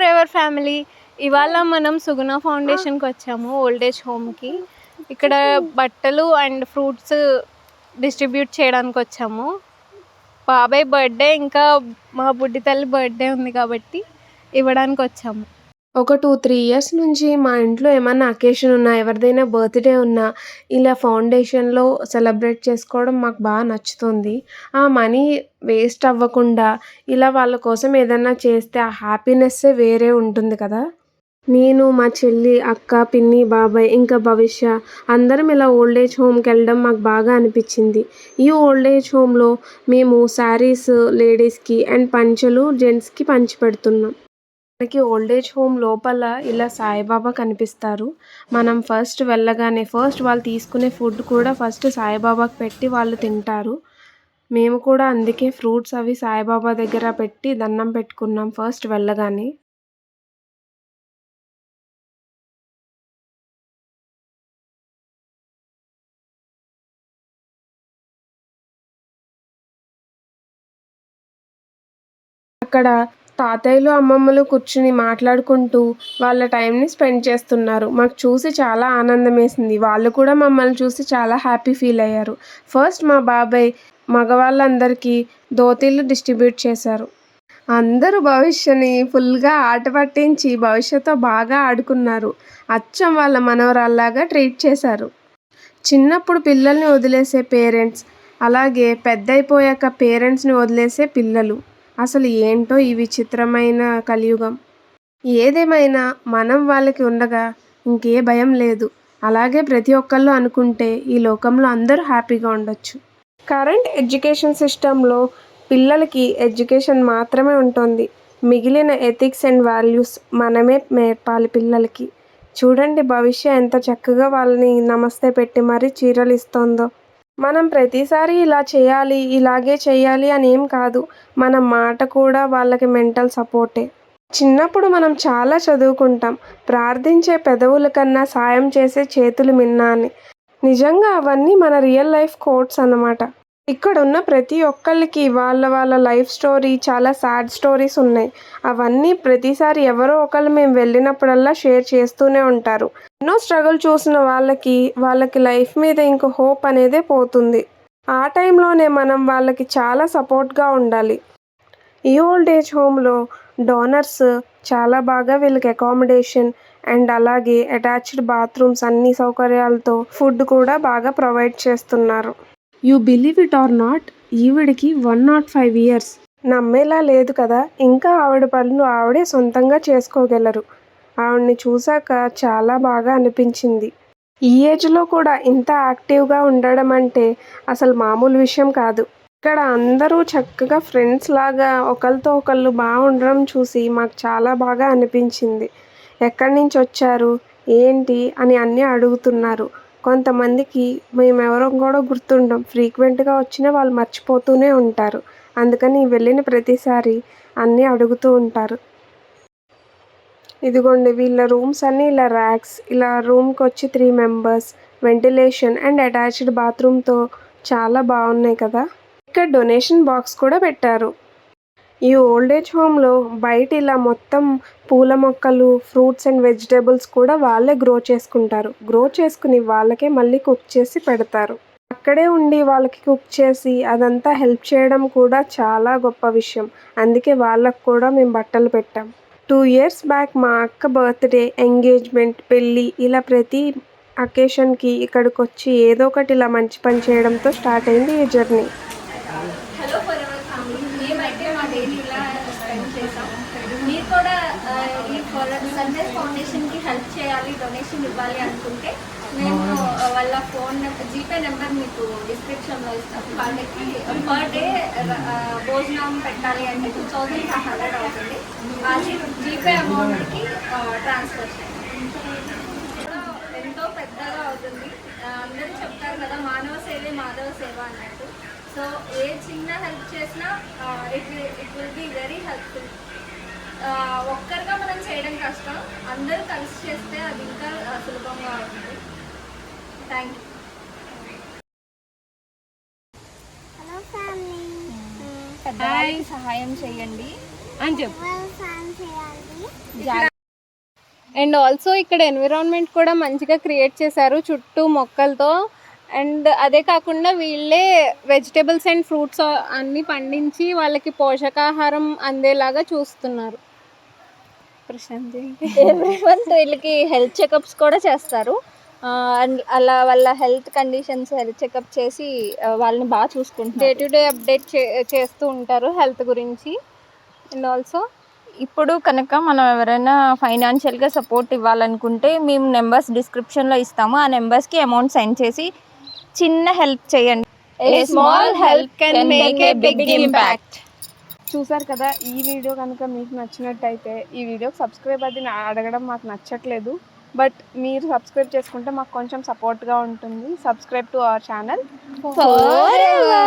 For ever family. ఇవాళ మనం సుగుణ ఫౌండేషన్కి వచ్చాము, ఓల్డేజ్ హోమ్కి. ఇక్కడ బట్టలు అండ్ ఫ్రూట్స్ డిస్ట్రిబ్యూట్ చేయడానికి వచ్చాము. బాబాయ్ బర్త్డే ఇంకా మా బుడ్డి తల్లి బర్త్డే ఉంది కాబట్టి ఇవ్వడానికి వచ్చాము. ఒక 2-3 ఇయర్స్ నుంచి మా ఇంట్లో ఏమన్నా అకేషన్ ఉన్నా, ఎవరిదైనా బర్త్డే ఉన్నా ఇలా ఫౌండేషన్లో సెలబ్రేట్ చేసుకోవడం మాకు బాగా నచ్చుతుంది. ఆ మనీ వేస్ట్ అవ్వకుండా ఇలా వాళ్ళ కోసం ఏదన్నా చేస్తే ఆ హ్యాపీనెస్సే వేరే ఉంటుంది కదా. నేను, మా చెల్లి, అక్క, పిన్ని, బాబాయ్ ఇంకా భవిష్య అందరం ఇలా ఓల్డేజ్ హోమ్కి వెళ్ళడం మాకు బాగా అనిపించింది. ఈ ఓల్డేజ్ హోమ్లో మేము శారీస్ లేడీస్కి అండ్ పంచలు జెంట్స్కి పంచి పెడుతున్నాం. మనకి ఓల్డేజ్ హోమ్ లోపల ఇలా సాయిబాబా కనిపిస్తారు. మనం ఫస్ట్ వెళ్ళగానే వాళ్ళు తీసుకునే ఫుడ్ కూడా ఫస్ట్ సాయిబాబాకి పెట్టి వాళ్ళు తింటారు. మేము కూడా అందుకే ఫ్రూట్స్ అవి సాయిబాబా దగ్గర పెట్టి దండం పెట్టుకున్నాం ఫస్ట్ వెళ్ళగానే. అక్కడ తాతయ్యలు, అమ్మమ్మలు కూర్చుని మాట్లాడుకుంటూ వాళ్ళ టైంని స్పెండ్ చేస్తున్నారు. మాకు చూసి చాలా ఆనందం వేసింది. వాళ్ళు కూడా మమ్మల్ని చూసి చాలా హ్యాపీ ఫీల్ అయ్యారు. ఫస్ట్ మా బాబాయ్ మగవాళ్ళందరికీ ధోతీలు డిస్ట్రిబ్యూట్ చేశారు. అందరూ భవిష్యని ఫుల్గా ఆట పట్టించి భవిష్యతో బాగా ఆడుకున్నారు. అచ్చం వాళ్ళ మనవరాల్లాగా ట్రీట్ చేశారు. చిన్నప్పుడు పిల్లల్ని వదిలేసే పేరెంట్స్, అలాగే పెద్దయిపోయాక పేరెంట్స్ని వదిలేసే పిల్లలు. అసలు ఏంటో ఈ విచిత్రమైన కలియుగం. ఏదేమైనా మనం వాళ్ళకి ఉండగా ఇంకే భయం లేదు. అలాగే ప్రతి ఒక్కళ్ళు అనుకుంటే ఈ లోకంలో అందరూ హ్యాపీగా ఉండొచ్చు. కరెంట్ ఎడ్యుకేషన్ సిస్టంలో పిల్లలకి ఎడ్యుకేషన్ మాత్రమే ఉంటుంది. మిగిలిన ఎథిక్స్ అండ్ వాల్యూస్ మనమే నేర్పాలి పిల్లలకి. చూడండి భవిష్య ఎంత చక్కగా వాళ్ళని నమస్తే పెట్టి మరీ చీరలు ఇస్తోందో. మనం ప్రతిసారి ఇలా చేయాలి, ఇలాగే చేయాలి అని ఏం కాదు. మన మాట కూడా వాళ్ళకి మెంటల్ సపోర్టే. చిన్నప్పుడు మనం చాలా చదువుకుంటాం, ప్రార్థించే పెదవుల కన్నా సాయం చేసే చేతులు మిన్నా అని. నిజంగా అవన్నీ మన రియల్ లైఫ్ కోట్స్ అన్నమాట. ఇక్కడ ఉన్న ప్రతి ఒక్కళ్ళకి వాళ్ళ లైఫ్ స్టోరీ, చాలా సాడ్ స్టోరీస్ ఉన్నాయి. అవన్నీ ప్రతిసారి ఎవరో ఒకళ్ళు మేము వెళ్ళినప్పుడల్లా షేర్ చేస్తూనే ఉంటారు. ఎన్నో స్ట్రగుల్ చూసిన వాళ్ళకి లైఫ్ మీద ఇంకో హోప్ అనేదే పోతుంది. ఆ టైంలోనే మనం వాళ్ళకి చాలా సపోర్ట్గా ఉండాలి. ఈ ఓల్డేజ్ హోమ్లో డోనర్స్ చాలా బాగా వీళ్ళకి అకామిడేషన్ అండ్ అలాగే అటాచ్డ్ బాత్రూమ్స్ అన్ని సౌకర్యాలతో ఫుడ్ కూడా బాగా ప్రొవైడ్ చేస్తున్నారు. You believe it or not, ఈవిడికి 105 ఇయర్స్. నమ్మేలా లేదు కదా. ఇంకా ఆవిడ పనులు ఆవిడే సొంతంగా చేసుకోగలరు. ఆవిడ్ని చూశాక చాలా బాగా అనిపించింది. ఈ ఏజ్లో కూడా ఇంత యాక్టివ్గా ఉండడం అంటే అసలు మామూలు విషయం కాదు. ఇక్కడ అందరూ చక్కగా ఫ్రెండ్స్ లాగా ఒకరితో ఒకళ్ళు బాగుండడం చూసి మాకు చాలా బాగా అనిపించింది. ఎక్కడి నుంచి వచ్చారు, ఏంటి అని అన్నీ అడుగుతున్నారు. కొంతమందికి మేమెవరో కూడా గుర్తుండం, ఫ్రీక్వెంట్గా వచ్చినా వాళ్ళు మర్చిపోతూనే ఉంటారు. అందుకని వెళ్ళిన ప్రతిసారి అన్నీ అడుగుతూ ఉంటారు. ఇదిగోండి వీళ్ళ రూమ్స్ అన్నీ ఇలా ర్యాక్స్, ఇలా రూమ్కి వచ్చి 3 మెంబర్స్, వెంటిలేషన్ అండ్ అటాచ్డ్ బాత్రూమ్తో చాలా బాగున్నాయి కదా. ఇక్కడ డొనేషన్ బాక్స్ కూడా పెట్టారు. ఈ ఓల్డేజ్ హోమ్లో బయట ఇలా మొత్తం పూల మొక్కలు, ఫ్రూట్స్ అండ్ వెజిటేబుల్స్ కూడా వాళ్ళే గ్రో చేసుకుంటారు. గ్రో చేసుకుని వాళ్ళకే మళ్ళీ కుక్ చేసి పెడతారు. అక్కడే ఉండి వాళ్ళకి కుక్ చేసి అదంతా హెల్ప్ చేయడం కూడా చాలా గొప్ప విషయం. అందుకే వాళ్ళకు కూడా మేము బట్టలు పెట్టాం. 2 ఇయర్స్ బ్యాక్ మా అక్క బర్త్డే, ఎంగేజ్మెంట్, పెళ్ళి ఇలా ప్రతి అకేషన్కి ఇక్కడికి వచ్చి ఏదో ఒకటి ఇలా మంచి పని చేయడంతో స్టార్ట్ అయింది ఈ journey. Hello for ever family, మేమైతే మా డైలీ ఇలా స్పెండ్ చేసాం. మీరు కూడా ఈ సన్రైజ్ ఫౌండేషన్కి హెల్ప్ చేయాలి, డొనేషన్ ఇవ్వాలి అనుకుంటే మేము వాళ్ళ ఫోన్ జీపే నెంబర్ మీకు డిస్క్రిప్షన్లో ఇస్తాం. వాళ్ళకి పర్ డే భోజనం పెట్టాలి అంటే 2500 అవుతుంది. అది జీపే అమౌంట్కి ట్రాన్స్ఫర్ చేయండి. ఎంతో పెద్దగా అవుతుంది. అందరూ చెప్తారు కదా, మానవ సేవే మాధవ సేవ అన్నట్టు. సో ఏ చిన్న హెల్ప్ చేసినా it will be very helpful. ఒక్కరిగా మనం చేయడం కష్టం, అందరూ కలిసి చేస్తే అది ఇంకా సులభంగా ఉంటుంది. Thank you. హలో ఫ్యామిలీ, పెద్దవాళ్ళకి సహాయం చేయండి అని చెప్పు. సాయం చేయాలి. అండ్ ఆల్సో ఇక్కడ ఎన్విరాన్మెంట్ కూడా మంచిగా క్రియేట్ చేశారు చుట్టూ మొక్కలతో. అండ్ అదే కాకుండా వీళ్ళే వెజిటేబుల్స్ అండ్ ఫ్రూట్స్ అన్నీ పండించి వాళ్ళకి పోషకాహారం అందేలాగా చూస్తున్నారు. ప్రశాంత్ ఎవ్రీ మంత్ వీళ్ళకి హెల్త్ చెకప్స్ కూడా చేస్తారు. అండ్ అలా వాళ్ళ హెల్త్ కండిషన్స్ హెల్త్ చెకప్ చేసి వాళ్ళని బాగా డే చూసుకుంటారు. టు డే అప్డేట్ చేస్తూ ఉంటారు హెల్త్ గురించి. అండ్ ఆల్సో ఇప్పుడు కనుక మనం ఎవరైనా ఫైనాన్షియల్గా సపోర్ట్ ఇవ్వాలనుకుంటే మేము నెంబర్స్ డిస్క్రిప్షన్లో ఇస్తాము. ఆ నెంబర్స్కి అమౌంట్ సెండ్ చేసి చిన్న హెల్ప్ చేయండి. A small help can make a big impact. చూసారు కదా, ఈ వీడియో కనుక మీకు నచ్చినట్టయితే ఈ వీడియోకి సబ్స్క్రైబ్ అది అడగడం మాకు నచ్చట్లేదు, బట్ మీరు సబ్స్క్రైబ్ చేసుకుంటే మాకు కొంచెం సపోర్ట్గా ఉంటుంది. Subscribe to our channel Forever.